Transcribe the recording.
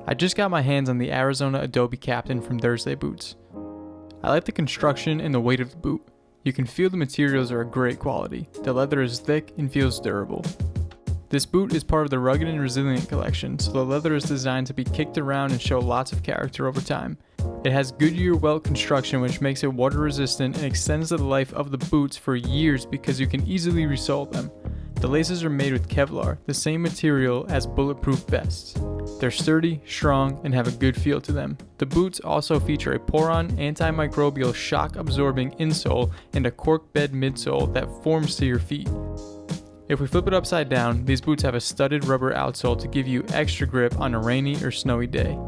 I just got my hands on the Arizona Adobe Captain from Thursday Boots. I like the construction and the weight of the boot. You can feel the materials are great quality. The leather is thick and feels durable. This boot is part of the Rugged and Resilient collection, so the leather is designed to be kicked around and show lots of character over time. It has Goodyear Welt construction, which makes it water resistant and extends the life of the boots for years because you can easily resole them. The laces are made with Kevlar, the same material as bulletproof vests. They're sturdy, strong, and have a good feel to them. The boots also feature a Poron antimicrobial shock-absorbing insole and a Cork-Bed Midsole that forms to your feet. If we flip it upside down, these boots have a studded rubber outsole to give you extra grip on a rainy or snowy day.